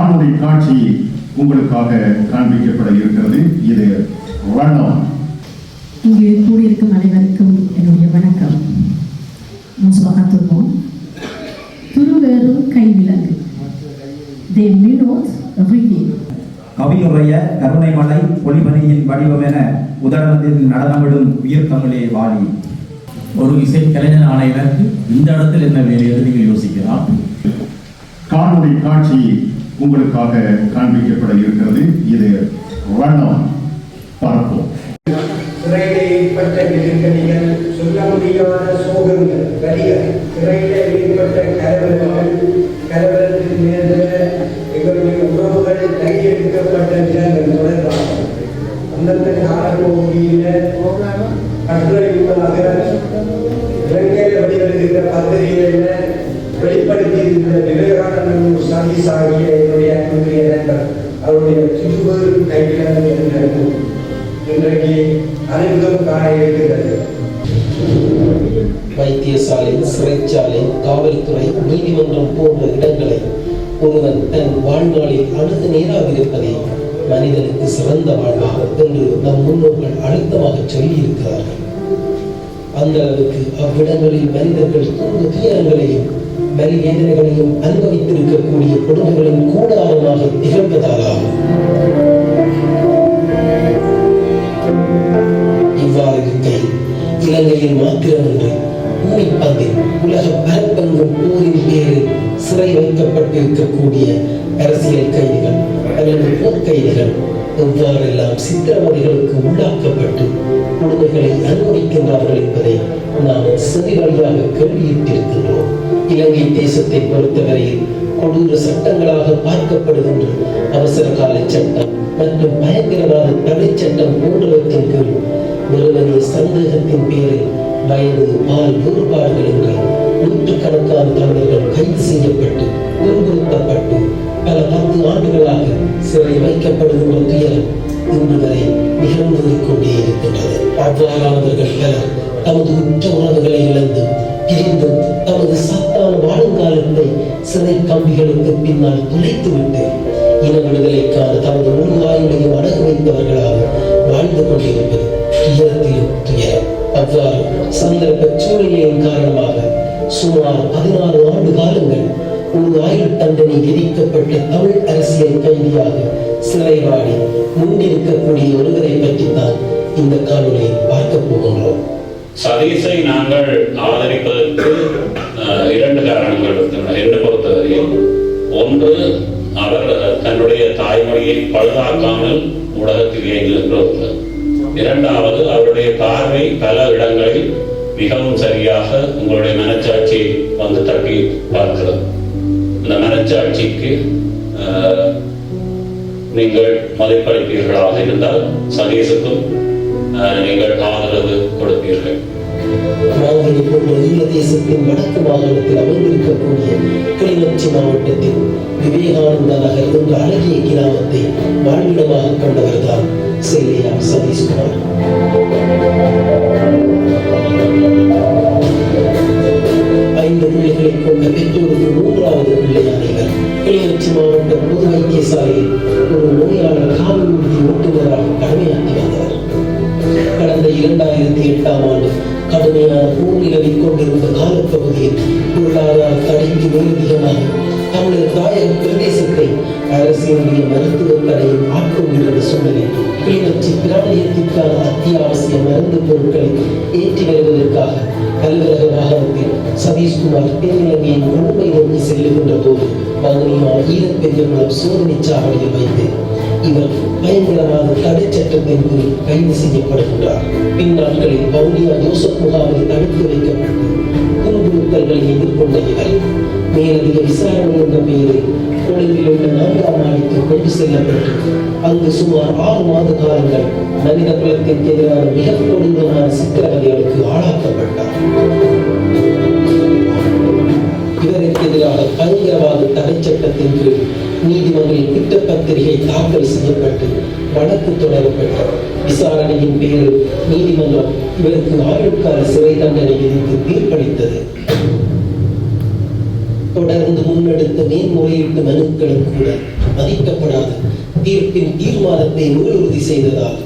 காணொளி காட்சி உங்களுக்காக காண்பிக்கப்பட இருக்கிறது. இது வண்ணம். இங்கு கூடியிருக்கும் அனைவருக்கும் என்னுடைய வணக்கம். துருவேறும் கைவிலங்கு கவியுடைய கருணை மலை பொலிபனியின் வடிவம் என உதரணத்தில் நடனமிடும் உயிர் தமிழே வாழி. ஒரு இசை கலைஞனான எனக்கு இந்த இடத்தில் என்ன வேலை என்று நீங்கள் யோசிக்கலாம். காணொளி காட்சி உங்களுக்காக காண்பிக்கப்பட இருக்கிறது. இது வண்ணம். பார்ப்போம். சிறையிலே ஏற்பட்ட நெருக்கடிகள், சொல்ல முடியாத சோகங்கள், வலிகள், சிறையிலே ஏற்பட்ட கலவரத்தில் நேர்ந்த எங்களுடைய உறவுகள் கையெழுக்கப்பட்ட விதங்கள் தொடர்பாக அந்தந்த காலப்பகுதியில கட்டுரைகளாக இலங்கையில் வெளிவருகின்ற பத்திரிகைகளில் வெளிப்படுத்தியிருந்த விவேகானந்த சதீஷ் ஆகிய என்னுடைய அன்புடைய நண்பர் அவருடைய திருவூர் கைவிலங்கு என்ற இன்றைக்கு அறிமுகம் காண இருக்கிறது. வைத்தியசாலை, சிறைச்சாலை, காவல்துறை, நீதிமன்றம் போன்ற இடங்களை ஒருவன் தன் வாழ்நாளில் அணுக நேராதிருப்பதே மனிதனுக்கு சிறந்த வாழ்வாகும் என்று நம் முன்னோர்கள் அழுத்தமாக சொல்லி இருக்கிறார்கள். அந்த அளவுக்கு அவ்விடங்களில் மனிதர்கள் துன்ப துயரங்களையும் வலி வேதனைகளையும் அனுபவித்திருக்கக்கூடிய கொடுமைகளின் கூடாரமாக திகழ்வதாலாகும். இவ்வாறு இருக்கையில் இலங்கையில் மாத்திரமின்றி பூமிப்பந்தில் உலக பரப்பெங்கும் போரின் பேரில் சிறை வைக்கப்பட்டிருக்கக்கூடிய அரசியல் கைதிகள் அல்லது போர்க்கைதிகள் எவ்வாறெல்லாம் சித்திரவதைகளுக்கு உள்ளாக்கப்பட்டு கொடுமைகளை அனுபவிக்கின்றார்கள் என்பதை நாம் செவி வழியாக கேள்வியிட்டிருக்கின்றோம். இலங்கை தேசத்தை பொறுத்தவரையில் கொடூர சட்டங்களாக பார்க்கப்படுகின்ற அவசர கால சட்டம் மற்றும் பயங்கரவாத தடை சட்டம் போன்றவற்றின் கீழ் வெறுமனே சந்தேகத்தின் பேரில் வயது பால் வேறுபாடுகள் என்று நூற்றுக்கணக்கான தமிழர்கள் கைது செய்யப்பட்டு துன்புறுத்தப்பட்டு பல 10 ஆண்டுகளாக சிறை வைக்கப்படுகின்ற துயரம் இன்று வரை நிகழ்ந்து கொண்டே இருக்கின்றது. அவ்வாறானவர்கள் பலர் தமது உற்ற உறவுகளை இழந்து பிரிந்து தமது சத்தான வாழுங்காலத்தை சிறை கம்பிகளுக்கு பின்னால் துளைத்துவிட்டு இன விடுதலைக்கான தமது முழு ஆயுளையும் அடகு வைத்தவர்களாக வாழ்ந்து கொண்டிருப்பது துயரத்திலும் துயரம். அவ்வாறு சந்தர்ப்ப சூழ்நிலையின் காரணமாக சுமார் 16 ஆண்டு காலங்கள் ஒரு ஆயுள் தண்டனை விதிக்கப்பட்ட தமிழ் அரசியல் கைதியாக சிறைவாடி முன்னிருக்கக்கூடிய ஒருவரை பற்றித்தான் இந்த காணொலியில் பார்க்க போகின்றோம். சதீஷை நாங்கள் ஆதரிப்பதற்கு 2 காரணங்கள் இருக்கின்றன என்னை பொறுத்தவரையில். ஒன்று, அவர் தன்னுடைய தாய்மொழியை பழுதாக்காமல் ஊடகத்தில் இயங்குகின்ற ஒருவர். இரண்டாவது, அவருடைய பார்வை பல இடங்களில் மிகவும் சரியாக உங்களுடைய மனச்சாட்சியை வந்து தட்டி பார்க்கிறது. இந்த மனச்சாட்சிக்கு நீங்கள் மதிப்பளிப்பீர்களாக இருந்தால் சதீஷுக்கும் நீங்கள் ஆதரவு கொடுப்பீர்கள். தேசத்தின் வடக்கு மாகாணத்தில் அமைந்திருக்கக்கூடிய கிளிநொச்சி மாவட்டத்தில் விவேகானந்த நகர் என்ற அழகிய கிராமத்தை வாழ்விடமாக கொண்டவர்தான் சேலையா சதீஷ்குமார். ஐந்து பிள்ளைகளை கொண்ட பெற்றோருக்கு 3வது பிள்ளையான இவர் கிளிநொச்சி மாவட்ட பொது வைத்தியசாலையில் ஒரு நோயாளர் காவல் ஓட்டுநராக கடமையாற்றி வந்தவர். கடந்த 2008ஆம் ஆண்டு கடுமையான போர் நிலவிக் கொண்டிருந்த காலப்பகுதியில் பொருளாதார தடைக்கு மேலதிகமாக தமிழர் தாயக பிரதேசத்தை அரசியலுடைய மருத்துவ தடையும் ஆட்கொண்டிருந்த சூழலில் கிளிநொச்சி பிராணியத்திற்கான அத்தியாவசிய மருந்து பொருட்களை ஏற்றி வருவதற்காக அலுவலக வாகனத்தில் சதீஷ்குமார் தென்னிலங்கையை முழுமை நோக்கி செல்லுகின்ற போது வவுனியா ஈழப்பெரியகுளம் சோதனை சாவடியில் வைத்து இவர் பயங்கரவாத தடை சட்டத்தின் கீழ் கைது செய்யப்படுகின்றார். பின்னாட்களில் வவுனியா யோசப் முகாமில் தடுத்து வைக்கப்பட்டு துன்புறுத்தல்களை எதிர்கொண்ட இவர் மேலதிக விசாரணை என்ற பெயரில் கொழும்பில் உள்ள 4ஆம் மாடிக்கு கொண்டு செல்லப்பட்டு அங்கு சுமார் 6 மாத காலங்கள் மனித குலத்திற்கு எதிரான மிக கொடூரமான சித்திரவதைகளுக்கு ஆளாக்கப்பட்டார். இவருக்கு எதிராக பயங்கரவாத தடை சட்டத்தின் கீழ் நீதிமன்றில் குற்றப்பத்திரிகை தாக்கல் செய்யப்பட்டு வழக்கு தொடரப்பட்ட விசாரணையின் பேரில் நீதிமன்றம் இவருக்கு ஆயுட்கால சிறை தண்டனை விதித்து தீர்ப்பளித்தது. தொடர்ந்து முன்னெடுத்த மேன்முறையீட்டு மனுக்களும் கூட மதிக்கப்படாத தீர்ப்பின் தீர்மானத்தை மீளுறுதி செய்ததால்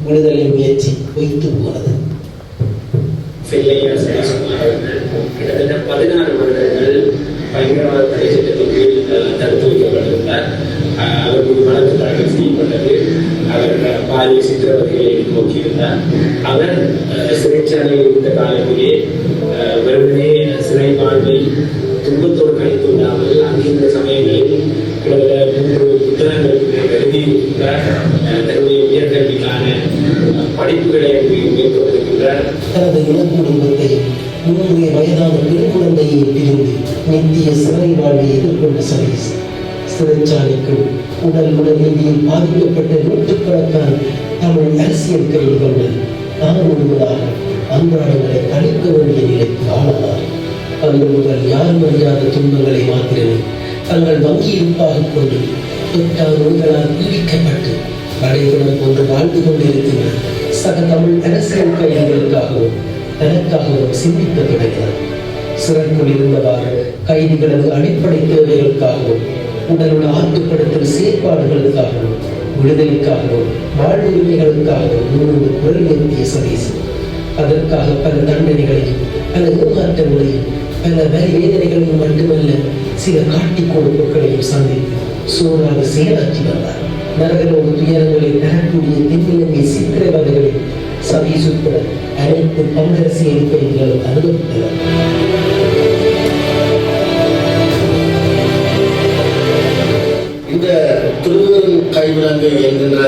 விடுதலை முயற்சி வைத்து போனது. கிட்டத்தட்ட 16 வருடங்கள் பயங்கரவாத தடை சட்டத்தின் கீழ் தடுத்து வைக்கப்பட்டிருந்தார். அவர் மீது வழக்கு தாக்கல் செய்யப்பட்டது. அவர் பாலியல் சித்திரவதைகளை நோக்கியிருந்தார். அவர் சிறைச்சாலையில் இருந்த காலத்திலே வெறுமனே சிறை வாழ்வை துன்பத்தோடு கழித்துள்ளாமல் அங்கிருந்த சமயங்களில் கிட்டத்தட்ட 3 புத்தகங்களுக்கு எழுதியிருக்கின்றார். தன்னுடைய உயர்கல்விக்கான படிப்புகளை மேற்கொண்டிருக்கின்றார். தனது இளம் குடும்பத்தை 3 வயதான பெண் குழந்தையை பிரிந்து நித்திய சிறை வாழ்வை எதிர்கொண்ட சதீஷ் சிறைச்சாலைக்குள் உடல் ரீதியில் பாதிக்கப்பட்ட நூற்றுக்கணக்கான தமிழ் அரசியல் கைதிகள் தான் முழுவதாக அன்றாடங்களை கழிக்க வேண்டிய நிலைக்கு ஆளானார். அன்று முதல் யார் அறியாத துன்பங்களை மாத்திரமே தங்கள் வங்கி இருப்பாக கொண்டு தொட்டார் நோய்களால் பீடிக்கப்பட்டு படைகளும் கொண்டு வாழ்ந்து கொண்டிருக்கின்ற சக தமிழ் அரசியல் கைதிகளுக்காகவும் தனக்காகவும் சிந்திக்க தொடங்கினார். சிறைக்குள் இருந்தவாறு கைதிகளது அடிப்படை தேவைகளுக்காகவும் உடலுள்ள ஆற்றுப்படுத்தல் செயற்பாடுகளுக்காகவும் விடுதலைக்காகவும் வாழ்வுரிமைகளுக்காகவும் முன்னோடு குரல் எழுப்பிய சதீஷ் அதற்காக பல தண்டனைகளையும் பல ஏமாற்றங்களையும் பல வரி வேதனைகளையும் மட்டுமல்ல சில காட்டி கொடுப்புகளையும் சந்தித்து சோறாக செயலாற்றி வந்தார். நரகலோக துயரங்களை தரக்கூடிய தென்னிலங்கை சித்திரவதைகளை சதீஷ் உட்பட அனைத்து பங்கரசியல் கைதிகளும் அனுபவித்தனர். இந்த திருவருள் கைவிலங்கு என்கின்ற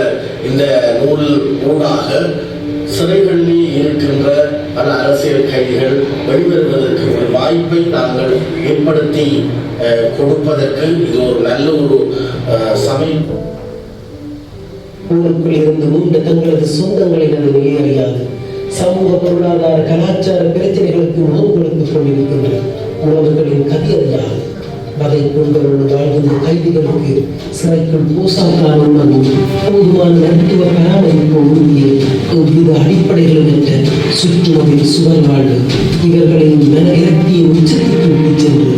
இந்த நூல் ஊடாக சிறைகளில் இருக்கின்ற பல அரசியல் கைதிகள் வெளிவருவதற்கு ஒரு வாய்ப்பை நாங்கள் ஏற்படுத்தி கொடுப்பதற்கு இது ஒரு நல்ல ஒரு சமயம். ஊருக்குள் இருந்து மூன்று தங்களது சொந்தங்களினது நிலை அறியாது சமூக பொருளாதார கலாச்சார பிரச்சனைகளுக்கு முகம் கொடுத்துக் கொண்டிருக்கின்ற உறவுகளின் கதி அறியாது வகை கொண்டவரோடு வாழ்கின்ற கைதிகளுக்கு சிறைக்குள் பூசாக்கான உணவும் போதுமான மருத்துவ பராமரிப்பு உறுதியை எவ்வித அடிப்படைகளும் என்ற சுற்றுலகில் சுவர் வாழ்வு இவர்களின் மன இறக்கிய உச்சத்திற்கு விட்டுச் சென்று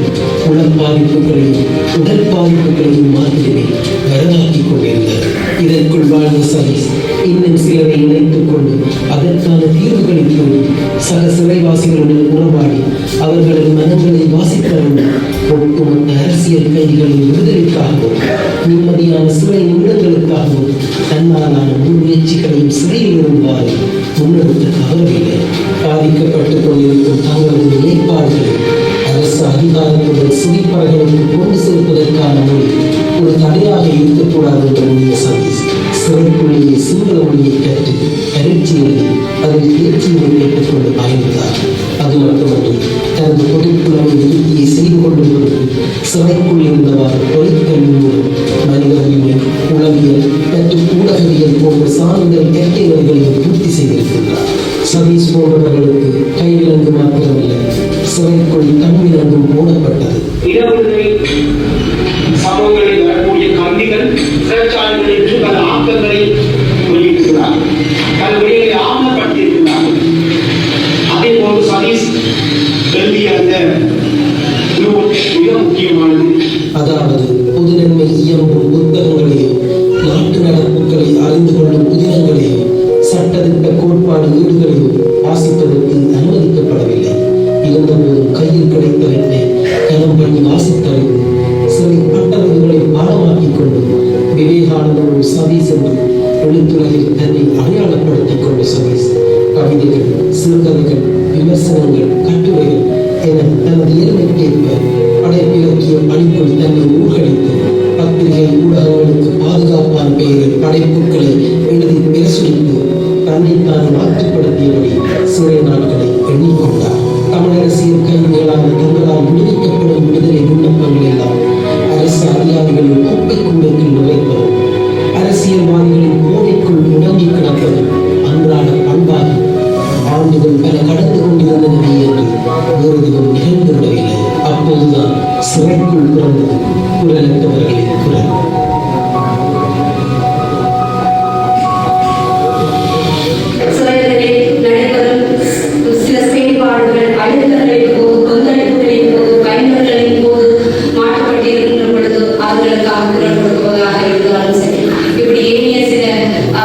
உடல் பாதிப்புகளையும் உடல் பாதிப்புகளையும் மாத்திரமே வரலாற்றிக் கொண்டிருந்தார். இதற்குள் வாழ்ந்த சதீஷ் இன்னும் சிலரை இணைத்துக் கொண்டு அதற்கான தீர்வுகளை கூறி சக சிறைவாசிகளுடன் உறவாடி அவர்களது மனங்களை வாசிக்க வேண்டும். ஒட்டுமொத்த அரசியல் கைதிகளின் விடுதலைக்காகவும் நிம்மதியான சிறை நிமிடங்களுக்காகவும் தன்னாலான முன்முயற்சிகளையும் சிறையில் இருந்தவாறு முன்னெடுத்த தவறவில்லை. பாதிக்கப்பட்டுக் கொண்டிருக்கும் தங்களது நிலைப்பாடுகளை அரசு அதிகாரத்துடன் சிறைப்பறைகளுக்கு கொண்டு சேர்ப்பதற்கான மொழி ஒரு தடையாக இருக்கக்கூடாது என்ற உடைய சதீஷ் சிறைக்குள்ளேயே சிங்கள மொழியை கற்று பயிற்சி எழுதி அதில் தேர்ச்சியை பெற்றுக்கொண்டு பயணித்தார். அது மட்டுமன்றி தனது பொதுப்புலமை நிறுத்தியை செய்து கொள்ளும் பொழுது சிறைக்குள் இருந்தவாறு தொழிற்கல்வி மூலம் மனித உரிமை உளவியல் மற்றும் ஊடகவியல் போன்ற சான்றிதழ் கேட்டகரிகளையும் பூர்த்தி செய்திருக்கின்றார். சதீஷ் போன்றவர்களுக்கு கைவிலங்கு மாத்திரமில்லை சிறைக்குள் கண்விலங்கும் போடப்பட்டது. சமூகங்களில் வரக்கூடிய கம்பிகள் சிறைச்சாலைகளில் பல ஆக்கங்களை வெளியிட்டிருக்கிறார்கள், பல வழிகளை ஆவணப்படுத்தியிருக்கிறார்கள். அதே போன்று சதீஷ் எழுதிய அந்த மிக முக்கியமானது, அதாவது பொது நன்மை இயம்பும் புத்தகங்களையும் நாட்டு நடப்புகளை அறிந்து கொள்ளும் புதினங்களையும் சட்டத்திட்ட கோட்பாடு வீடுகளையும் வாசிப்பதற்கு அனுமதிக்கப்படவில்லை. இருந்தபோதும் கையில் கிடைத்தவற்றை கலம் பண்ணி வாசித்தறிந்து சிறை பட்டவர்களை பாடமாக்கிக் கொண்டு விவேகானந்தரும் சதீஷ் என்று எழுத்துலகில் தன்னை அடையாளப்படுத்திக் கொண்ட சதீஷ் கவிதைகள், சிறுகதைகள், விமர்சனங்கள், கட்டுரைகள் என தனது இயல்புக்கேற்ப படைப்பிலக்கிய பணிக்குள் தன்னை ஊழ்கடித்து பத்திரிகை ஊடகங்களுக்கு பாதுகாப்பான பெயரில் படைப்புகளை எழுதி பிரசுரித்து தன்னைத்தான் மாற்றுப்படுத்தியபடி சிறை நாட்கள்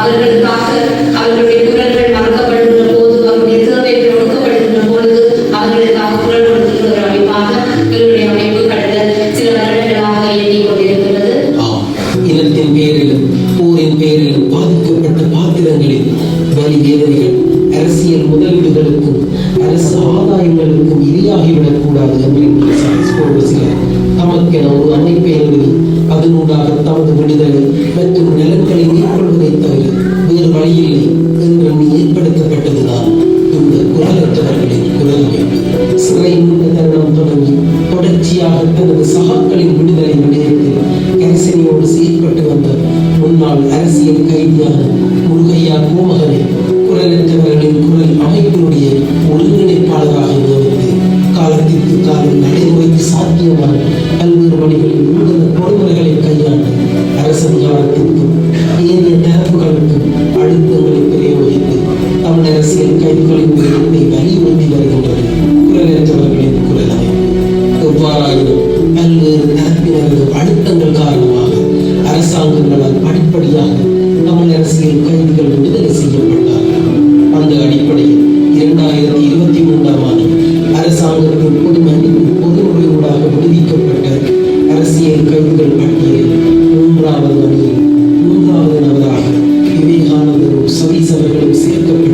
அவர்களுக்காக அவர்களுடைய குரல்கள் மறக்கப்படுகின்ற போது, அவருடைய தேவைகள் ஒடுக்கப்படுகின்ற பொழுது அவர்களுக்காக குரல் கொடுக்கின்ற ஒரு அமைப்பாக எங்களுடைய அமைப்பு கடந்த சில வருடங்களாக இயங்கிக் கொண்டிருக்கிறது. இனத்தின் பேரிலும் போரின் பேரிலும் பாதிக்கப்பட்ட பாத்திரங்களின் வலி வேதனைகள் அரசியல் முதலீடுகளுக்கும் அரசு ஆதாயங்களுக்கும் இரையாகிவிடக் கூடாது என்று சிலர் தமக்கென ஒரு அமைப்பை நிறுவி அதனூடாக தமது விடுதலை மற்றும் நலன்களை மேற்கொள்வதை தவிர வேறு வழியில்லை என்று ஏற்படுத்தப்பட்டதுதான் இந்த குரலற்றவர்களின் குரல் அமைப்பு. சிறை முன்ன தருணம் தொடங்கி தொடர்ச்சியாக தனது சகாக்களின் விடுதலை விடயத்தில் கரிசனையோடு செயற்பட்டு வந்த முன்னாள் அரசியல் கைதியான முருகையா கோமகனை குரலற்றவர்களின் குரல் அமைப்பினுடைய ஒருங்கிணைப்பாளராக நியமித்து காலத்திற்கு காலம் நடைமுறைக்கு சாத்தியமான பல்வேறு வழிகளில் ஊடக பொறுமுறைகளை கையாண்டு அரசாங்கத்திற்கும் ஏனைய தரப்புகளுக்கும் அழுத்தங்களை பிரயோகித்து தமிழ் அரசியல் கைதுகளின் எண்ணை வலியுறுத்தி வருகின்றது குரலற்றவர்களின் குரல் அமைப்பு. எவ்வாறாயினும் பல்வேறு தரப்பினரது அழுத்தங்கள் காரணமாக அரசாங்கங்களால் படிப்படியாக தமிழ் அரசியல் கைதிகள் விடுதலை செய்யப்பட்டார்கள். அந்த அடிப்படையில் 2023ஆம் ஆண்டு அரசாங்கத்தின் பொது மன்னிப்பு பொதுமுறையூடாக விடுவிக்கப்பட்ட அரசியல் கைதிகள் பட்டியலில் 3வது அணியில் 3வது நபராக விவேகானந்தரும் சதீசவர்களும் சேர்க்கப்பட்டு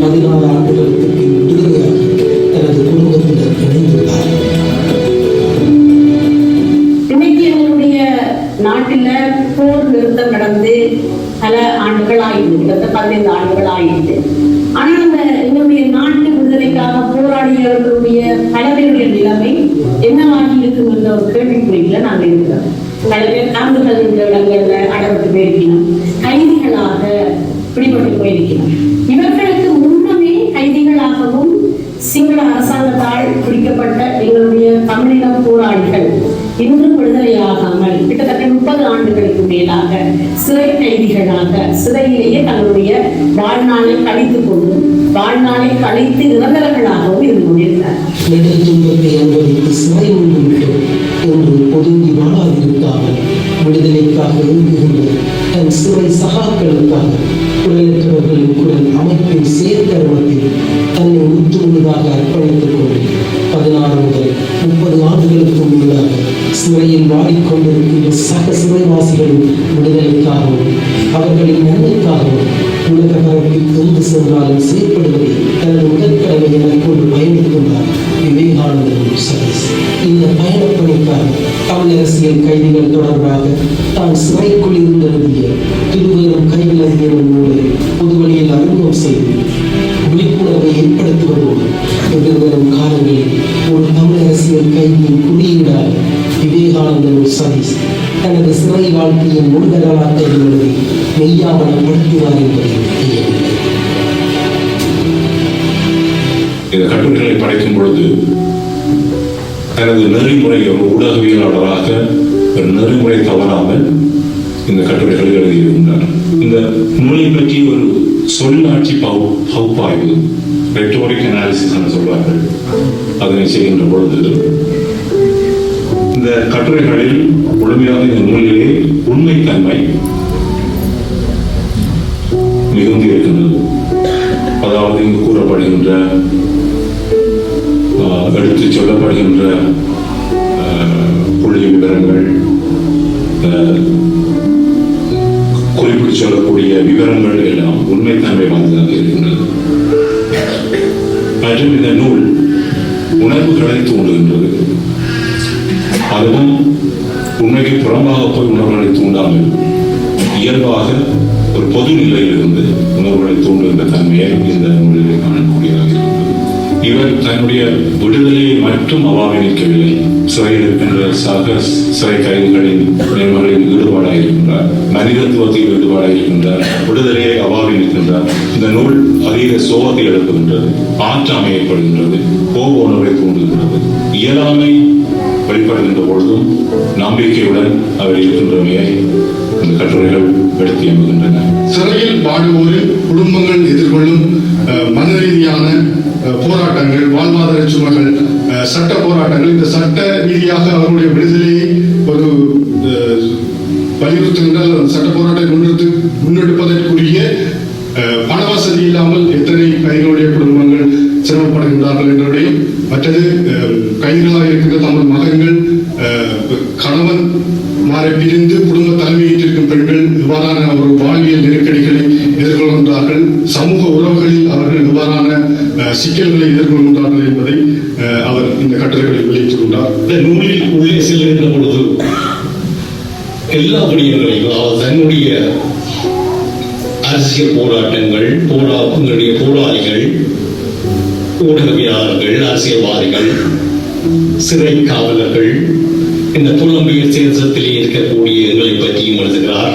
16 ஆண்டுகளுக்கு பின் விடுதலையாக தனது குடும்பத்தினர் இணைந்துள்ளார். இன்னைக்கு எங்களுடைய நாட்டில் போர் நிறுத்தம் நடந்து பல ஆண்டுகள் ஆயிடுது, 15 ஆண்டுகள் ஆயிடுது. ஆனால் அந்த எங்களுடைய நாட்டு விடுதலைக்காக போராடியவர்களுடைய பலருடைய நிலைமை என்னவாகி இருக்கும் என்ற ஒரு கேள்விக்குறியில நாங்கள் இருக்கிறோம். பல பேர் நாங்கள் இந்த இடங்கள்ல அடப்பட்டு போயிருக்கணும், கைதிகளாக பிடிபட்டு போயிருக்கணும். இவர்களுக்கு முன்னமே கைதிகளாகவும் சிங்கள அரசாங்கத்தால் பிடிக்கப்பட்ட எங்களுடைய தமிழின போராளிகள் இன்றும் விடுதலையாகாமல் கிட்டத்தட்ட 30 ஆண்டுகளுக்கு மேலாக சிறை கைதிகளாக சிறையிலேயே தங்களுடைய வாழ்நாளை கழித்துக் கொண்டு வாழ்நாளை கழித்து இறந்தவர்களாகவும் இருந்து கொண்டிருந்தார். நெடில் துன்பத்தை அனுபவித்து சிறை முன்னிட்டு என்று ஒதுங்கி வாழாதிருக்காமல் விடுதலைக்காக எழுதுகின்ற தன் சிறை சகாக்களுக்காக குரலற்றவர்களின் குரல் அமைப்பின் செயற்கருமத்தில் தன்னை முற்றுமுழுதாக அர்ப்பணித்துக் கொண்டு 16 முதல் 30 ஆண்டுகளுக்கு முன்னதாக சிறையில் வாடிக்கொண்டிருக்கின்ற சக சிறைவாசிகளின் விடுதலைக்காகவும் அவர்களின் நன்மைக்காகவும் உலக பரப்பில் எங்கு சென்றாலும் செயற்படுவதை தனது முதற்கடமை என கொண்டு பயணித்துள்ளார் விவேகானந்தரும் சதீஷ். இந்த பயணப்பணிக்காக தமிழ் அரசியல் கைதிகள் தொடர்பாக தான் சிறைக்குள் இருந்து எழுதிய திருவேறும் கைவிலங்கியவன் நூலை பொதுவழியில் அறிமுகம் செய்து விழிப்புணர்வை ஏற்படுத்துவதோடு எதிர்வரும் காலங்களில் ஒரு தமிழ் அரசியல் கைதியின் குறியீடாக விவேகானந்தரும் சதீஷ் தனது சிறை வாழ்க்கையின் முழுதலாட்டை எழுதி மெய்யாவணப்படுத்துவார் என்பதை ஐயமில்லை. இந்த கட்டுரைகளை படைக்கும் பொழுது தனது நெறிமுறை ஒரு ஊடகவியலாளராக ஒரு நெறிமுறை தவறாமல் இந்த கட்டுரைகளை எழுதியிருந்தார். இந்த நூலை பற்றி ஒரு சொல்லாட்சி பகுப்பாய்வு ரெட்டோரிக் அனாலிசிஸ் என்று சொல்வார்கள். அதனை செய்கின்ற பொழுது இந்த கட்டுரைகளில் முழுமையாக இந்த நூலிலே உண்மைத்தன்மை மிகுந்து இருக்கின்றது. அதாவது இங்கு கூறப்படுகின்ற எடுத்துச் சொல்லப்படுகின்ற புள்ளி விவரங்கள், குறிப்பிட்டு சொல்லக்கூடிய விவரங்கள் எல்லாம் உண்மைத்தன்மை வாய்ந்ததாக இருக்கின்றது. மற்றும் இந்த நூல் உணர்வுகளை தூண்டுகின்றது. அதுவும் உண்மைக்கு புறம்பாக போய் உணர்வுகளை தூண்டாமல் இயல்பாக ஒரு பொது நிலையிலிருந்து உணர்வுகளை தூண்டுகின்ற தன்மையை இந்த நூலிலே காணக்கூடியதாக இருக்கின்றது. இவர் தன்னுடைய விடுதலையை மட்டும் அவாவை நிற்கவில்லை. சிறையில் இருக்கின்ற சக சிறை கைதிகளின் நிலைமைகளில் ஈடுபாடாக இருக்கின்றார், மனிதத்துவத்தில் ஈடுபாடாக இருக்கின்றார், விடுதலையை அவாவை நிற்கின்றார். இந்த நூல் அதீத சோகத்தை எழுப்புகின்றது, ஆற்றாமை ஏற்படுகின்றது, கோப உணர்வை தூண்டுகின்றது. இயலாமை வெளிப்படுகின்ற பொழுதும் நம்பிக்கையுடன் அவர் இருக்கின்றமையை இந்த கட்டுரைகள் எடுத்து எம்புகின்றன. சிறையில் வாடுவோரின் குடும்பங்கள் எதிர்கொள்ளும் மன ரீதியான போராட்டங்கள், வாழ்வாதார சுமைகள், சட்ட போராட்டங்கள், இந்த சட்ட ரீதியாக அவருடைய விடுதலையை ஒரு வலியுறுத்துகின்ற சட்ட போராட்டத்தை முன்னெடுப்பதற்குரிய பண வசதி இல்லாமல் எத்தனை கைகளுடைய குடும்பங்கள் சிரமப்படுகின்றார்கள் என்பதையும், மற்றது கைகளாக இருக்கின்ற தமிழ் மகன்கள் கணவன் மாறி பிரிந்து குடும்ப தலைமையேற்றிருக்கும் பெண்கள் இவ்வாறான ஒரு வாழ்வியல் நெருக்கடிகளை எதிர்கொள்கின்றார்கள், சமூக உறவுகளில் அவர்கள் இவ்வாறான சிக்கல்களை எதிர்கொள்கின்றார்கள் என்பதை அவர் இந்த கட்டுரைகளில் வெளியிட்டுள்ளார். இந்த நூலில் உள்ளே செல்கின்ற பொழுது எல்லா விடயங்களையும் அவர் தன்னுடைய அரசியல் போராட்டங்கள், போராளிகள், ஊடகவியலாளர்கள், அரசியல்வாதிகள், சிறை காவலர்கள், இந்த புலம்பெயர் சேதத்திலே இருக்கக்கூடிய எங்களை பற்றியும் எழுதுகிறார்.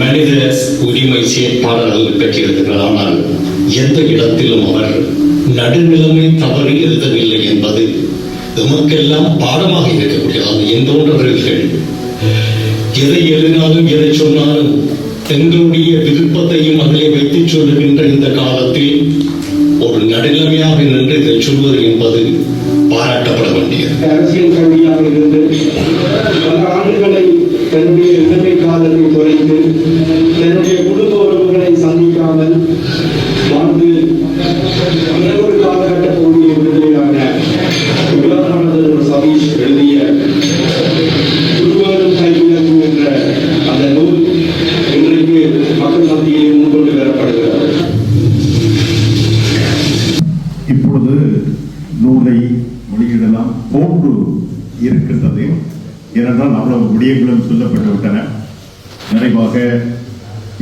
மனித உரிமை செயற்பாளர்கள் பற்றி எழுதுகிறார். ஆனால் எந்த இடத்திலும் அவர் நடுநிலைமை தவறி எழுதவில்லை என்பது நமக்கெல்லாம் பாடமாக இருக்கக்கூடியது. எந்தோன்றவர்கள் எதை எழுதினாலும் எதை சொன்னாலும் எங்களுடைய விருப்பத்தையும் அதிலே வைத்து சொல்லுகின்ற இந்த காலத்தில் ஒரு நடுநிலைமையாக நின்று இதை சொல்வது என்பது பாராட்டப்பட வேண்டியது. அரசியல் கல்வியாக இருந்து பல ஆண்டுகளை தன்னுடைய இளமை காலத்தை குறைந்து தன்னுடைய குடும்ப உறவுகளை சந்திக்காமல் வாழ்ந்து ஒரு காலகட்ட கூடிய விடுதலையான விவேகானந்தர் சதீஷ் எழுதிய குருவாரும் கைவிலங்கு என்ற அந்த நூல் இன்றைக்கு மக்கள் மத்தியிலே முன்கொண்டு வரப்படுகிறது. இப்பொழுது நூலை வெளியிடலாம் போன்று இருக்கின்றது. ஏனென்றால் அவ்வளவு விடயங்களும் சொல்லப்பட்டு விட்டன. நிறைவாக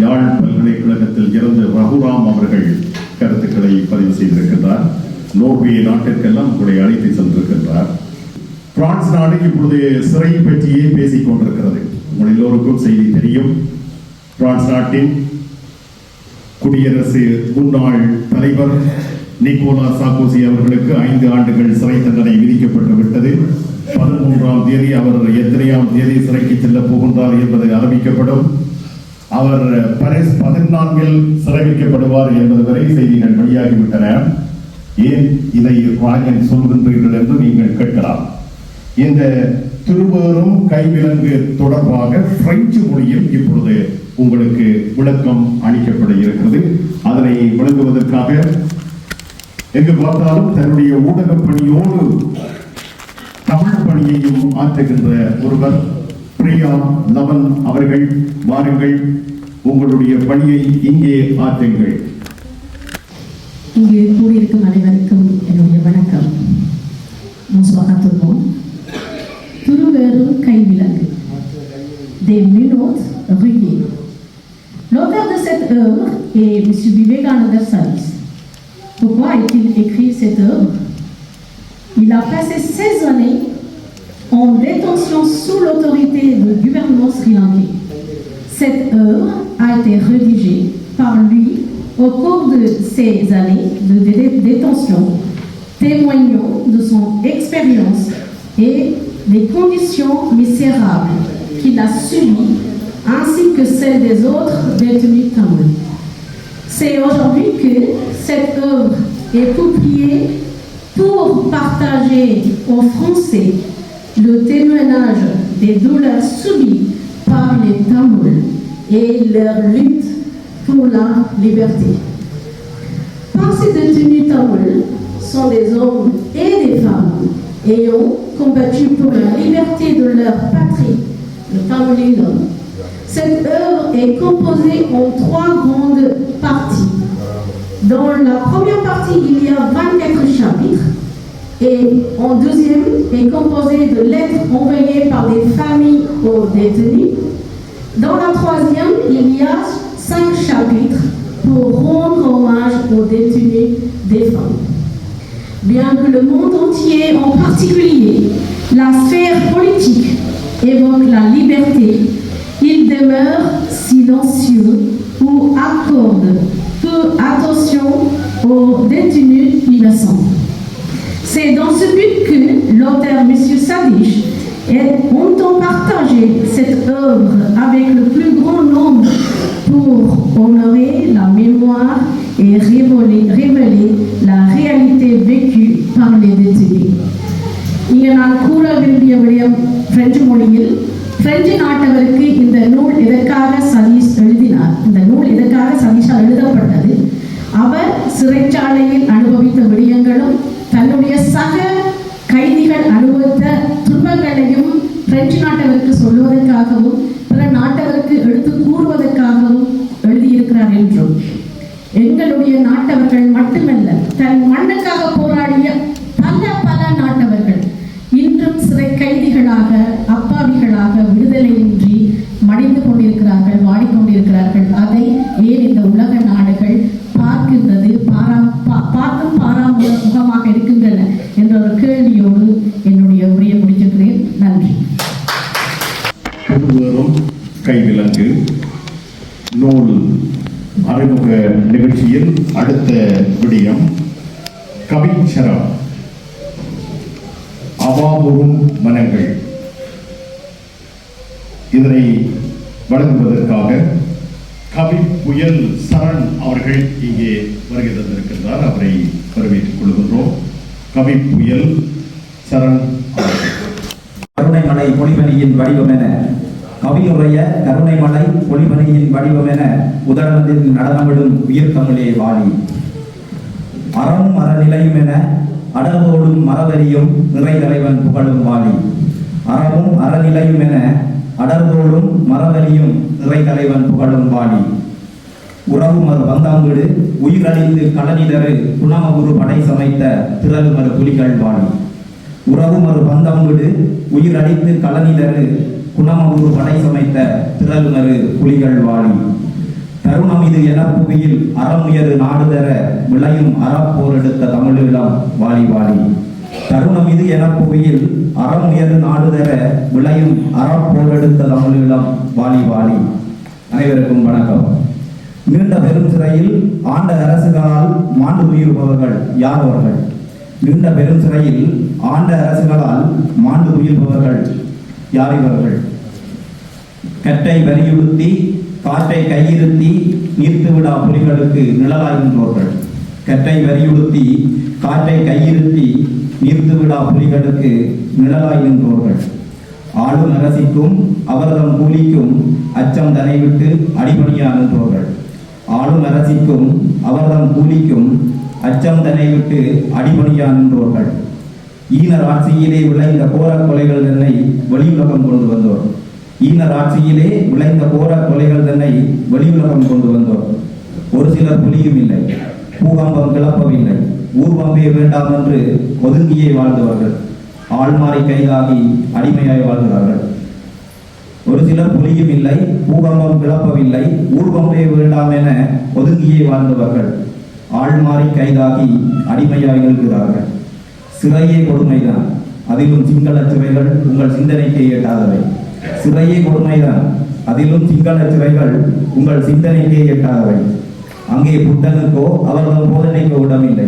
யாழ் பல்கலைக்கழகத்தில் இருந்து ரகுராம் அவர்கள் கருத்துக்களை பதிவு செய்திருக்கின்றார். நோர்வே நாட்டிற்கெல்லாம் உங்களை அழைத்து சென்றிருக்கின்றார். பிரான்ஸ் நாடு இப்பொழுது சிறை பற்றியே பேசிக் கொண்டிருக்கிறது. உங்கள் எல்லோருக்கும் செய்தி தெரியும். பிரான்ஸ் நாட்டின் குடியரசு முன்னாள் தலைவர் நிக்கோலா சார்கோசி அவர்களுக்கு 5 ஆண்டுகள் சிறை தண்டனை விதிக்கப்பட்டு விட்டது. 13ஆம் தேதி அவர் எத்தனையாம் தேதி சிறைக்கு செல்ல போகின்றார் என்பது அறிவிக்கப்படும். அவர் பாரிஸ் 14இல் சிறை வைக்கப்படுவார் என்பது வரை செய்திகள் வெளியாகிவிட்டன. ஏன் இதை ராயன் சொல்கின்றீர்கள் என்று நீங்கள் கேட்கலாம். இந்த திருவேறும் கைவிலங்கு தொடர்பாக பிரெஞ்சு மொழியில் இப்பொழுது உங்களுக்கு விளக்கம் அளிக்கப்பட இருக்கிறது. அதனை விளங்குவதற்காக எங்கு பார்த்தாலும் தன்னுடைய ஊடக பணியோடு தமிழ் பணியையும் ஆற்றுகின்ற ஒருவர் பிரியா லவன் அவர்கள், வாருங்கள், உங்களுடைய பணியை இங்கே ஆற்றுங்கள். இங்கு கூடியிருக்கும் அனைவருக்கும் என்னுடைய வணக்கம். திருவேறும் கைவிலங்கு. Des menottes rayées. L'auteur de cette œuvre est M. Vivekananda Salis. Pourquoi a-t-il écrit cette œuvre? Il a passé 16 années en détention sous l'autorité du gouvernement sri-lankais. Cette œuvre a été rédigée par lui au cours de ces années de détention, témoignant de son expérience et des conditions misérables qu'il a subies, ainsi que celles des autres détenus tamouls. C'est aujourd'hui que cette œuvre est publiée pour partager aux Français le témoignage des douleurs subies par les Tamouls et leur lutte pour la liberté. Par ces détenus tamouls sont des hommes et des femmes ayant combattu pour la liberté de leur patrie, le Tamoulinom. Cette œuvre est composée en 3 grandes parties. Dans la première partie, il y a 24 chapitres et en deuxième est composée de lettres envoyées par des familles aux détenus. Dans la troisième, il y a 5 chapitres pour rendre hommage aux détenus défunts. Bien que le monde entier, en particulier la sphère politique, évoque la liberté, il demeure silencieux ou accorde peu attention aux détenus innocents. C'est dans ce but que l'auteur M. Sadish entend partager cette œuvre avec le plus grand nombre pour honorer la mémoire et révéler la réalité vécue par les détenus. இங்கே நான் கூற விரும்பிய விடயம் French மொழியில் French நாட்டவருக்கு இந்த நூல் எதற்காக சதீஷ் எழுதினார், இந்த நூல் எதற்காக சதீஷால் எழுதப்பட்டது, அவர் சிறைச்சாலையில் அனுபவித்த விடயங்களும் தன்னுடைய சக கைதிகள் அனுபவித்த துன்பங்களையும் பிரெஞ்சு நாட்டவருக்கு சொல்வதற்காகவும் பிற நாட்டவருக்கு எடுத்து கூறுவதற்காகவும் எழுதியிருக்கிறார் என்றும், எங்களுடைய நாட்டவர்கள் மட்டுமல்ல, தன் மண்ணுக்காக போராடிய பல நாட்டவர்கள் இன்றும் சிறை கைதிகளாக அப்பாவிகளாக விடுதலையின்றி மடிந்து கொண்டிருக்கிறார்கள், வாடிக்கொண்டிருக்கிறார்கள். அதை ஏன் இந்த உலக நாடுகள் பார்க்கின்றது, பார்க்கும் பாராமுகமாக இருக்கின்றன என்ற ஒரு கேள்வியோடு என்னுடைய உரையை முடிச்சிருக்கிறேன். நன்றி. புதுவரும் கைவிலங்கு நூல் அறிமுக நிகழ்ச்சியில் அடுத்த விடயம் கவிச்சரா அவாவுறும் மனங்கள். இதனை வழங்குவதற்காக கவி புயல் சரண் அவர்கள் இங்கே வருகை தந்திருக்கின்றார். அவரை வரவேற்றுக் கொள்கின்றோம். கவி புயல் சரண் அவர்கள். கருணைமலை பொலிபனியின் வடிவம் என கவியுடைய கருணைமலை பொலிபனியின் வடிவம் என உதரணத்தில் நடனமிடும் உயிர் தமிழே வாழி. அறமும் அறநிலையும் என அடர்வோடும் மரவரியும் நிறை தலைவன் புகழும் வாழி. அறமும் அறநிலையும் என அடர்வோடும் மரவரியும் நிறை தலைவன் புகழும் வாழி. உறவுமறு வந்தாங்குடு உயிரழிந்து களனிதரு குணமகுரு படை சமைத்த திரளுமறு புலிகள் வாழி. உறவுமறு வந்தாங்குடு உயிரழித்து களனிதரு குணமகுரு படை சமைத்த திரளுமறு புலிகள் வாழி. தருணம் இது என புவியில் அறமுயரு நாடு தர விளையும் அறப்போர் எடுத்த தமிழீழம் வாழி வாழி. தருணம் இது என புவியில் அறமுயரு நாடு தர விளையும் அறப்போர் எடுத்த தமிழீழம் வாழி வாழி. அனைவருக்கும் வணக்கம். நீண்ட பெரும் சிறையில் ஆண்ட அரசுகளால் மாண்டு உயிர்பவர்கள் யார் அவர்கள்? நீண்ட பெரும் சிறையில் ஆண்ட அரசுகளால் மாண்டு உயிர்பவர்கள் யார் இவர்கள்? கட்டை வலியுறுத்தி காற்றை கையிருத்தி நீர்த்துவிடா புலிகளுக்கு நிழலாகின்றோர்கள். கட்டை வலியுறுத்தி காற்றை கையிருத்தி நீர்த்துவிடா புலிகளுக்கு நிழலாகின்றோர்கள். ஆளும் அரசிக்கும் அவர்தம் கூலிக்கும் அச்சம் தனை விட்டு அடிபணியாகின்றோர்கள். ஆளும் அரசிக்கும் அவர்தம் கூலிக்கும் அச்சம் தனை விட்டு அடிபணியாகின்றோர்கள். ஈனர் ஆட்சியிலே விளைந்த கோர கொலைகள் தன்னை வெளியுலகம் கொண்டு வந்தோர். ஈனர் ஆட்சியிலே விளைந்த கோர கொலைகள் தன்னை வெளியுலகம் கொண்டு வந்தோர். ஒரு சிலர் புலியும் இல்லை, பூகம்பம் கிளப்பவில்லை, ஊர்வம்பே வேண்டாம் என்று ஒதுங்கியே வாழ்ந்தவர்கள் ஆள்மாறி கைதாகி அடிமையாய் வாழ்கிறார்கள். ஒரு சிலர் புலியும் இல்லை, பூகம்பம் கிளப்பவில்லை, ஊர்வம்பே வேண்டாம் என ஒதுங்கியே வாழ்ந்தவர்கள் ஆள்மாறி கைதாகி அடிமையாய் இருக்கிறார்கள். சிறையே கொடுமைதான், அதிலும் சிங்கள சிறைகள் உங்கள் சிந்தனைக்கு எட்டாதவை. சிறையே கொடுமைதான், அதிலும் சிங்கள சிறைகள் உங்கள் சிந்தனைக்கே எட்டாதவை. அங்கே புத்தனுக்கோ அவர்தம் போதனைக்கோ இடமில்லை.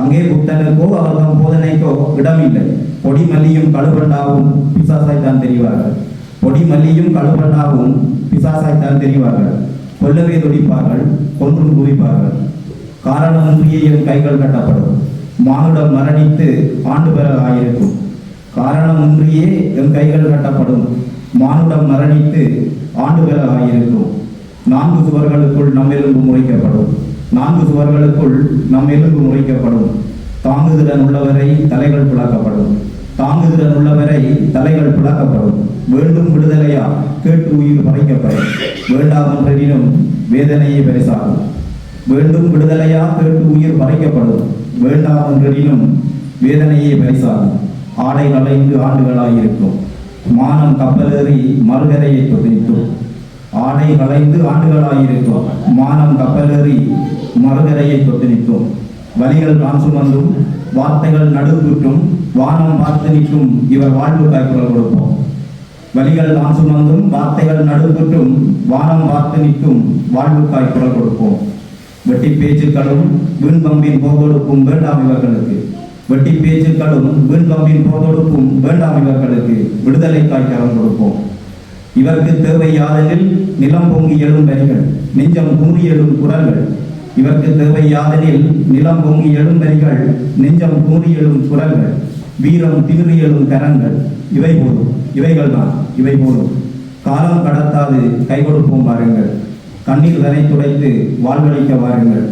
அங்கே புத்தனுக்கோ அவர்தம் போதனைக்கோ இடமில்லை. பொடி மல்லியும் கழுவண்டாவும் பிசாசாய்த்தான் தெரிவார்கள். பொடி மல்லியும் கழுவண்டாவும் பிசாசாய்த்தான் தெரிவார்கள். கொல்லவே துடிப்பார்கள், கொன்றும் குவிப்பார்கள். காரணமின்றியே என் கைகள் கட்டப்படும். மானுடம் மரணித்து ஆண்டு பெற ஆயிருக்கும். காரணமின்றியே என் கைகள் கட்டப்படும். மானுடம் மரணித்து ஆண்டு பெற ஆயிருக்கும். 4 சுவர்களுக்குள் நம் எலும்பு முறைக்கப்படும். 4 சுவர்களுக்குள் நம் எலும்பு முறைக்கப்படும். தாங்குதிறன் உள்ளவரை தலைகள் பிளக்கப்படும். தாங்குதிறன் உள்ளவரை தலைகள் பிளக்கப்படும். வேண்டும் விடுதலையா கேட்டு உயிர் பறிக்கப்படும். வேண்டாம் என்றினும் வேதனையே பெரிசாகும். வேண்டும் விடுதலையா கேட்டு உயிர் பறிக்கப்படும். வேண்டாம் என்றினும் வேதனையே பரிசாகும். ஆடை கலைந்து ஆண்டுகளாயிருக்கும். மானம் கப்பலேறி மறுகரையை தொட்டித்தும். ஆடை கலைந்து ஆண்டுகளாயிருக்கும். மானம் கப்பலேறி மறுகரையை தொட்டு நிற்கும். வலிகள் நான் சுமந்தும் வார்த்தைகள் நடுக்குற்றும் வானம் பார்த்து நிற்கும் இவர் வாழ்வு காய்க்குரல் கொடுப்போம். வலிகள் நான் சுமந்தும் வார்த்தைகள் நடுக்குற்றும் வானம் பார்த்து நிற்கும் வாழ்வு காய்க்குரல் கொடுப்போம். வெட்டி பேச்சுக்களும் வீண்பம்பின் போகொடுப்பும் வேண்டாம் இவர்களுக்கு. வெட்டி பேச்சுக்களும் வீண்பம்பின் போகொடுப்பும் வேண்டாம் இவர்களுக்கு. விடுதலை காய்க்கரம் கொடுப்போம். இவருக்கு தேவை யாதெனில் நிலம் பொங்கி எழும் வரிகள், நெஞ்சம் குமுறி எழும் குரல்கள். இவருக்கு தேவை யாதெனில் நிலம் பொங்கி எழும் வரிகள், நெஞ்சம் குமுறி எழும் குரல்கள். வீரம் திமிறி எழும் கரங்கள். இவை போதும், இவைகள் தான், இவை போதும். விடாது கை கொடுப்போம் வாருங்கள். கண்ணீர் தனை துடைத்து வாழ்வழிக்க வாருங்கள்.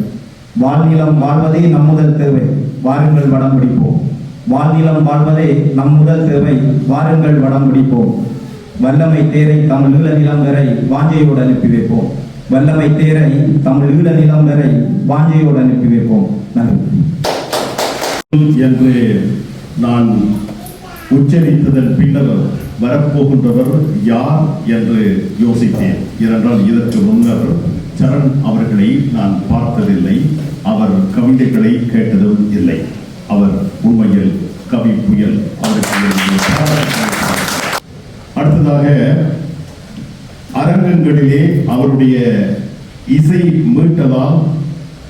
வாழ்நிலம் வாழ்வதே நம் முதல் தேவை, வாருங்கள் வடம் பிடிப்போம். வாழ்நிலம் வாழ்வதே நம் முதல் தேவை, வாருங்கள் வடம் பிடிப்போம். வல்லமை தேரை தமிழ் ஈழ நிலம் வரை வாஞ்சையோடு அனுப்பி வைப்போம். வல்லமை தேரை தமிழ் ஈழ நிலம் வரை வாஞ்சையோடு அனுப்பி வைப்போம். நன்றி என்று நான் உச்சரித்ததன் பின்னர் வரப்போகின்றவர் யார் என்று யோசித்தேன். ஏனென்றால் இதற்கு முன்னர் சரண் அவர்களை நான் பார்த்ததில்லை, அவர் கவிதைகளை கேட்டதும் இல்லை. அவர் உண்மையில் கவி புயல். அடுத்ததாக அரங்கங்களிலே அவருடைய இசை மீட்டதால்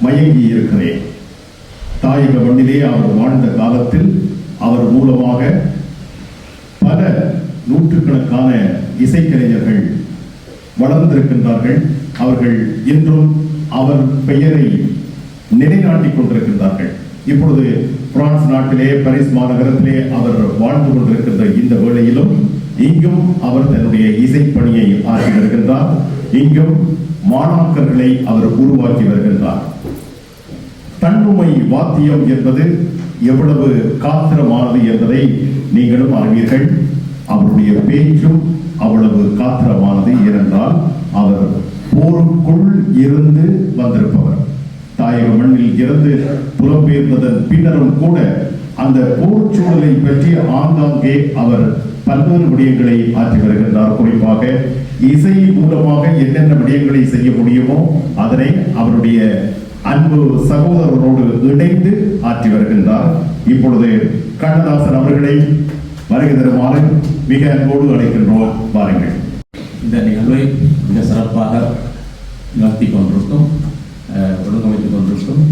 மயங்கி இருக்கிறேன். தாயக மண்ணிலே அவர் வாழ்ந்த காலத்தில் அவர் மூலமாக பல நூற்றுக்கணக்கான இசைக்கலைஞர்கள் வளர்ந்திருக்கின்றார்கள். அவர்கள் இன்றும் அவர் பெயரை நிலைநாட்டிக் கொண்டிருக்கின்றார்கள். இப்பொழுது பிரான்ஸ் நாட்டிலே பாரிஸ் மாநகரத்திலே அவர் வாழ்ந்து கொண்டிருக்கின்ற இந்த வேளையிலும் இங்கும் அவர் தன்னுடைய இசைப்பணியை ஆற்றி வருகின்றார். இங்கும் மாணாக்கர்களை அவர் உருவாக்கி வருகின்றார். தன்னுமை வாத்தியம் என்பது எவ்வளவு காத்திரமானது என்பதை நீங்களும் அறிவீர்கள். அவருடைய பேச்சும் அவ்வளவு காத்திரமானது. ஏனென்றால் அவர் போருக்குள் இருந்து வந்திருப்பவர். தாயக மண்ணில் இருந்து புலம்பெயர்ந்ததன் பின்னரும் கூட அந்த போர் சூழலை பற்றி ஆங்காங்கே அவர் பல்வேறு விடயங்களை ஆற்றி வருகின்றார். குறிப்பாக இசை மூலமாக என்னென்ன விடயங்களை செய்ய முடியுமோ அதனை அவருடைய அன்பு சகோதரரோடு இணைந்து ஆற்றி வருகின்றார். இப்பொழுது கண்ணதாசன் அவர்களை வருகை தருமாறு மிக அன்போடு அழைக்கின்றோம். வாருங்கள். இந்த நிகழ்வை மிக சிறப்பாக நடத்தி கொண்டிருக்கும் ஒழுங்கமைத்துக் கொண்டிருக்கும்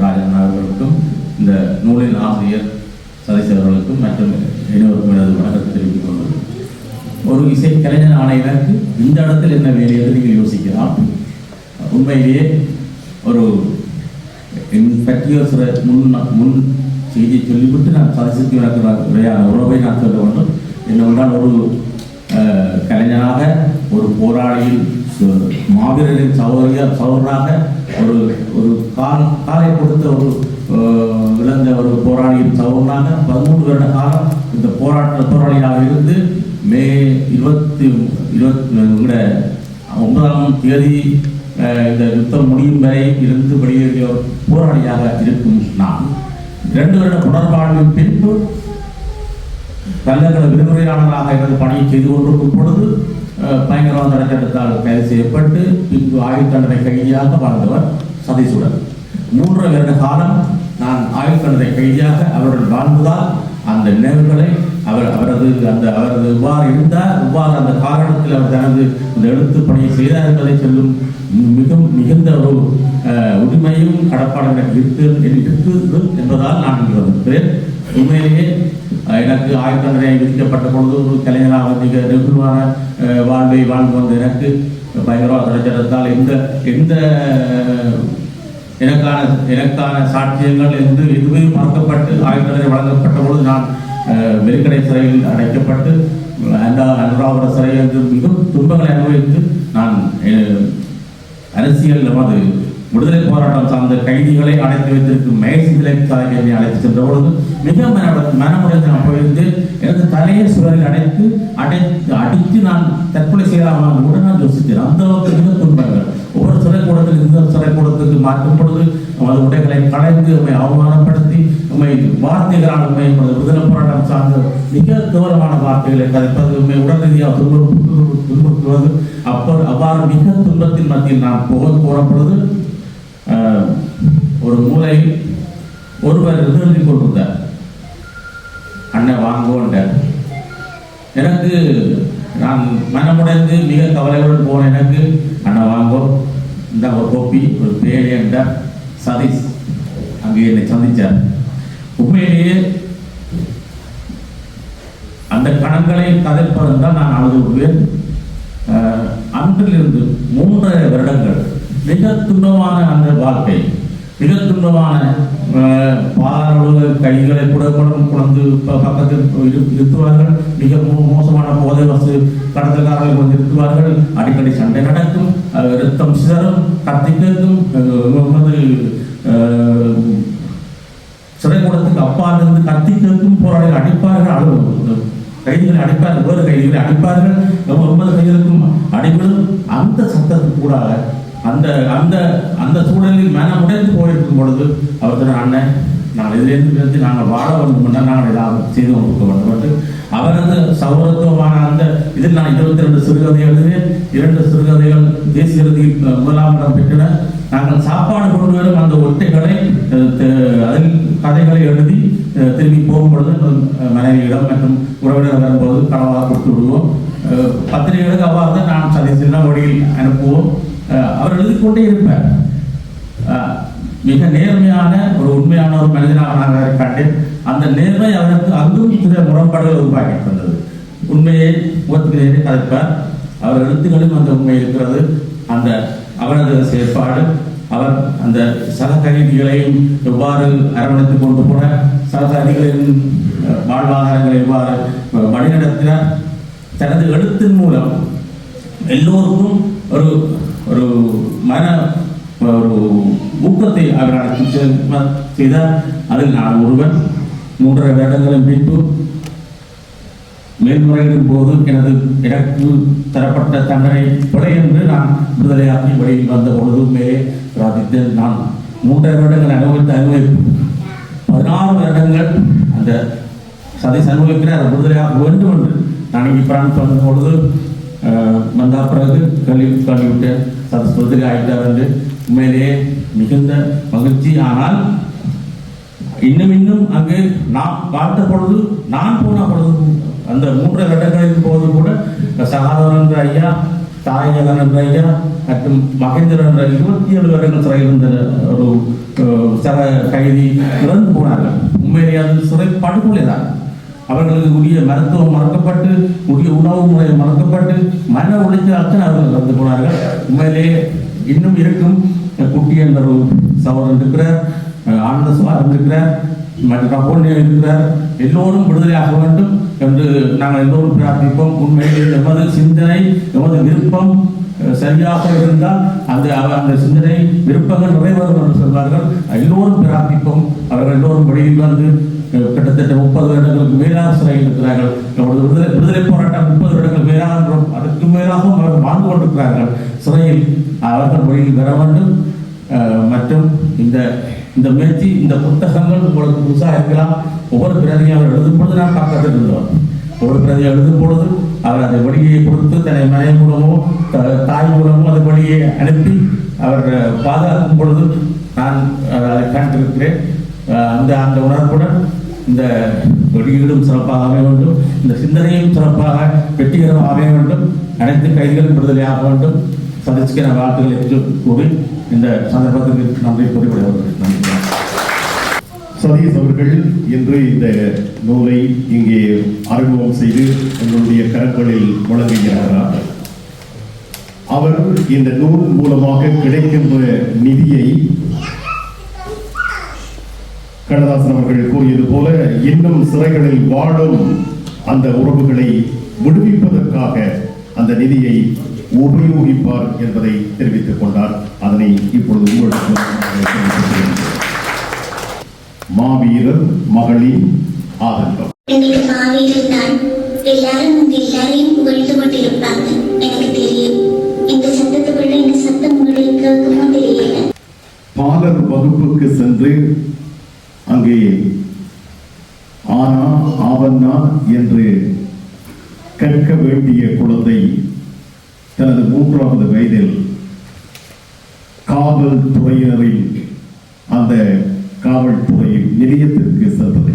ராஜன் அவர்களுக்கும், இந்த நூலின் ஆசிரியர் சதீஷ் அவர்களுக்கும் மற்றும் இன்னொருக்கும் எனது வணக்கத்தை தெரிவித்துக் கொண்டது. ஒரு இசை கலைஞர் ஆன எனக்கு இந்த இடத்தில் என்ன வேலை என்று நீங்கள் யோசிக்கலாம். உண்மையிலேயே ஒரு பற்றிய சில முன் செய்தியை சொல்லிவிட்டு நான் சதீஷுக்கு எனக்கு உறவை நான் சொல்ல வேண்டும். என்னவென்றால் ஒரு கலைஞராக, ஒரு போராளியில் மாவீரரின் சகோதராக, ஒரு காலை கொடுத்த ஒரு இழந்த ஒரு போராளியின் சகோதரனாக 13 வருட காலம் இந்த போராளியாக இருந்து மே 29ஆம் தேதி இந்த யுத்தம் முடியும் வரை இருந்து வெளியேறிய போராளியாக இருக்கும் நான் 2 வருட புனர்வாழ்வின் பின்பு கல்லகல விடுமுறையாளராக எனது பணியை செய்து கொண்டிருக்கும் பொழுது பயங்கரவாத சட்டத்தால் கைது செய்யப்பட்டு பின்பு ஆயுள் தண்டனை கைதியாக வாழ்ந்தவர் சதீஷுடன் 3 வருட காலம் நான் ஆயுள் தண்டனை கைதியாக அவருடன் வாழ்ந்ததால் அந்த நினைவுகளை அவரது இவ்வாறு இருந்தார், இவ்வாறு அந்த காரணத்தில் அவர் தனது அந்த எழுத்து பணியை செய்தார் என்பதை சொல்லும் மிகுந்த ஒரு உரிமையும் கடப்பாடு எனக்கு இருக்குது என்பதால் நான் இங்கு வந்திருக்கிறேன். உண்மையிலேயே எனக்கு ஆயுள் தண்டனை விதிக்கப்பட்ட பொழுது ஒரு கலைஞராக மிக நெருக்கமான வாழ்வை வாழ்ந்து வந்த எனக்கு பயங்கரவாத சட்டத்தால் எந்த எனக்கான சாட்சியங்கள் எதுவுமே மறக்கப்பட்டு ஆயுள் தண்டனை வழங்கப்பட்ட பொழுது நான் வெறிக்கடை சிறையில் அடைக்கப்பட்டு அனுராபுர சிறையில் என்று மிகவும் துன்பங்களை அனுபவித்து நான் அரசியல் நமது விடுதலை போராட்டம் சார்ந்த கைதிகளை அடைத்து வைத்திருக்கும் மேசிலை சாலைகளை அழைத்து சென்ற பொழுது மிக மனமுடைந்து நான் போயிருந்து எனது தலையை சுவரில் அடித்து நான் தற்கொலை செய்யலாம் கூட நான் யோசித்தேன். அந்த அளவுக்கு மிக துன்பங்கள். ஒவ்வொரு சிறைக்கூடத்தில் இந்த சிறைக்கூடத்துக்கு மாற்றும் பொழுது நமது உடைகளை கலைந்து நம்மை அவமானப்படுத்தி நம்மை வார்த்தைகளால் உண்மை விடுதலை போராட்டம் சார்ந்த மிக தூரமான வார்த்தைகளை கதைப்பது, உண்மை உடல் ரீதியாக துன்புறுத்துவது, அவ்வாறு மிக துன்பத்தின் மத்தியில் நான் போன பொழுது ஒரு மூலையில் ஒருவர் எழுதி கொண்டிருந்தார். அண்ணன் வாங்குவோன்றார். எனக்கு நான் மனமுடைந்து மிக கவலையுடன் போன எனக்கு அண்ணன் வாங்கோ இந்த ஒரு கோப்பி ஒரு பேழை என்றார். சதீஷ் அங்கே என்னை சந்தித்தார். உண்மையிலேயே அந்த கணங்களை கதைப்பதென்றால் நான் அழுது விடுவேன். அன்றிலிருந்து 3 வருடங்கள் மிக துன்பமான அந்த வாழ்க்கை. மிக துன்பமான பாலாளோட கைகளை கூட குழந்து பக்கத்தில் இருத்துவார்கள். மிக மோசமான போதை வசு கடத்தல்காரர்கள் வந்து இருத்துவார்கள். அடிக்கடி சண்டை நடக்கும், ரத்தம் சிதறும், கத்தி கேட்கும். சிறைக்கூடத்துக்கு அப்பால் இருந்து கத்தி கேட்கும், போராளிகள் அடிப்பார்கள், கைதிகளை அடிப்பார்கள், வேறு கைதிகளை அடிப்பார்கள், 9 கைதிகளுக்கும் அடிபடும். அந்த சத்தத்துக்கு கூட அந்த அந்த அந்த சூழலில் மனம் உடைந்து போயிருக்கும் பொழுது அவர் அண்ணன் நாங்கள் இதிலிருந்து நாங்கள் வாழ வேண்டும் என்றால் நாங்கள் ஏதாவது செய்து கொடுக்க வேண்டும் என்று அவரது சௌரத்துவமான அந்த இதில் நான் 22 சிறுகதை எழுதினேன். 2 சிறுகதைகள் தேசிய இறுதியில் 1ஆம் இடம் பெற்றன. நாங்கள் சாப்பாடு கொண்டு வரும் அந்த ஒட்டைகளை அதில் கதைகளை எழுதி திரும்பி போகும்பொழுது மனைவியிடம் மற்றும் உறவினர் வரும்போது கனவாக கொடுத்து விடுவோம். பத்திரிகைகளுக்கு அவ்வாறு தான் நான் சதீசின் வழியில் அனுப்புவோம். அவர் எழுதிக்கொண்டே இருப்பார். மிக நேர்மையான ஒரு உண்மையான ஒரு மனிதனாக நான் கண்டேன். அந்த நேர்மை அவருக்கு அங்கும் சில முரண்பாடுகள் உருவாக்கி தந்தது. உண்மையை முகத்துக்கு நேரே கதைப்பார். அவர் எழுத்துக்களும் அந்த உண்மை இருக்கிறது. அந்த அவரது செயற்பாடு, அவர் அந்த சக கைதிகளையும் எவ்வாறு அரவணைத்துக் கொண்டு போன, சக கைதிகளின் வாழ்வாதாரங்களை எவ்வாறு வழிநடத்தினார், தனது எழுத்தின் மூலம் எல்லோருக்கும் ஒரு ஒரு மன ஒரு ஊக்கத்தை அவர் செய்தார். அதில் நான் ஒருவன் 3.5 வருடங்களின் பின்பு மேல்முறையிடும் போது எனக்கு தரப்பட்ட தண்டனை கொலை என்று நான் விடுதலையாகி வழியில் வந்த பொழுது மேலே பிரார்த்தித்தேன். நான் 3.5 வருடங்கள் அனுபவிப்பு 16 வருடங்கள் அந்த சதீஷ் அனுபவிக்கிறேன். அதை விடுதலையாக வேண்டும் என்று நான் இங்கே பிரான் சொன்ன பொழுது வந்த பிறகு கல்விவிட்டேன். சதீஷ் விடுதலை ஆகிட்டார் என்று உண்மையிலேயே மிகுந்த மகிழ்ச்சி. ஆனால் இன்னும் அங்கு நான் பார்த்த பொழுது, நான் போன பொழுது, அந்த 3 வருடங்களின் போது கூட சகாதவன் என்ற ஐயா, தாயகன் என்ற ஐயா மற்றும் மகேந்திரன் என்ற 27 வருடங்கள் சிறையில் இருந்த ஒரு சக கைதி இறந்து போனார்கள். உண்மையிலே அது சிறை படுகொலைதான். அவர்களுக்கு உரிய மருத்துவம் மறக்கப்பட்டு, உரிய உணவு முறை மறக்கப்பட்டு, மன உளைச்சலாக அவர்கள் இறந்து போனார்கள். உண்மையிலே இன்னும் இருக்கும் குட்டி என்ற ஒரு சகோதரன் இருக்கிறார், ஆனந்த சுவாரம் இருக்கிறார், மற்ற கபோனியம் இருக்கிறார். எல்லோரும் விடுதலையாக வேண்டும் என்று நாங்கள் எல்லோரும் பிரார்த்திப்போம். உண்மையில் எமது சிந்தனை, எமது விருப்பம் சரியாக இருந்தால் அந்த சிந்தனை விருப்பங்கள் நிறைவேறும் என்று சொல்வார்கள். எல்லோரும் பிரார்த்திப்போம். அவர்கள் எல்லோரும் வெளியில் வந்து கிட்டத்தட்ட 30 வருடங்களுக்கு மேலாக சிறையில் இருக்கிறார்கள். விடுதலை போராட்டம் 30 வருடங்கள் மேலாக என்றும் அதற்கு மேலாகவும் அவர்கள் வாழ்ந்து கொண்டிருக்கிறார்கள் சிறையில். அவர்கள் வெளியில் வர வேண்டும். மற்றும் இந்த முயற்சி, இந்த புத்தகங்கள் உங்களுக்கு புதுசாக இருக்கலாம். ஒவ்வொரு பிரதியும் அவர் எழுதும் பொழுது நான் பக்கத்தில் இருந்தோம். ஒவ்வொரு பிரதியை எழுதும் பொழுது அவர் அதை வழியை கொடுத்து தன்னை மனை மூலமோ தாய் மூலமோ அதை வழியை அனுப்பி அவர் பாதுகாக்கும் பொழுது நான் அதை கண்டிருக்கிறேன். அந்த உணர்வுடன் இந்த வெளியீடும் சிறப்பாக அமைய வேண்டும், இந்த சிந்தனையும் சிறப்பாக வெற்றிகரமாக அமைய வேண்டும், அனைத்து கைதிகளும் விடுதலையாக வேண்டும். சதீஷ்க்கு நான் வாழ்த்துக்களை கூறி இந்த சந்தர்ப்பத்திற்கு நன்றி கூறிவிடுவார்கள். நன்றி. சதீஷ் அவர்கள் இன்று இந்த நூலை இங்கே அறிமுகம் செய்து எங்களுடைய கரங்களில் வழங்குகிறார். அவர் இந்த நூல் மூலமாக கிடைக்கின்ற நிதியை கண்ணதாசன் அவர்கள் கூறியது போல இன்னும் சிறைகளில் வாழும் அந்த உறவுகளை விடுவிப்பதற்காக அந்த நிதியை உபயோகிப்பார் என்பதை தெரிவித்துக் கொண்டார். அதனை இப்பொழுது உங்களுக்கு மாவீரர் மகளின் ஆதங்கம். இன்னைக்கு மாவீரர் தான் எல்லாரும் உங்க எல்லாரையும் புகழ்ந்து கொண்டிருப்பாங்க. எனக்கு தெரியும். இந்த சத்தத்துக்குள்ள இந்த சத்தம் உங்களுக்கு கேட்குமோ தெரியல. பாலர் வகுப்புக்கு சென்று அங்கே ஆனா ஆவண்ணா என்று கற்க வேண்டிய குழந்தை தனது 3வது வயதில் காவல்துறையினரின் அந்த காவல்துறை நிலையத்திற்கு சென்றது.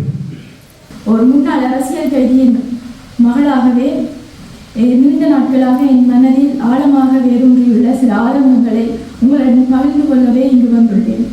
ஒரு முன்னாள் அரசியல் கைதியின் மகளாகவே நீண்ட நாட்களாக என் மனதில் ஆழமாக வேரூன்றியுள்ள சில ஆரம்பங்களை உங்களுடன் பகிர்ந்து கொள்ளவே இங்கு வந்துள்ளேன்.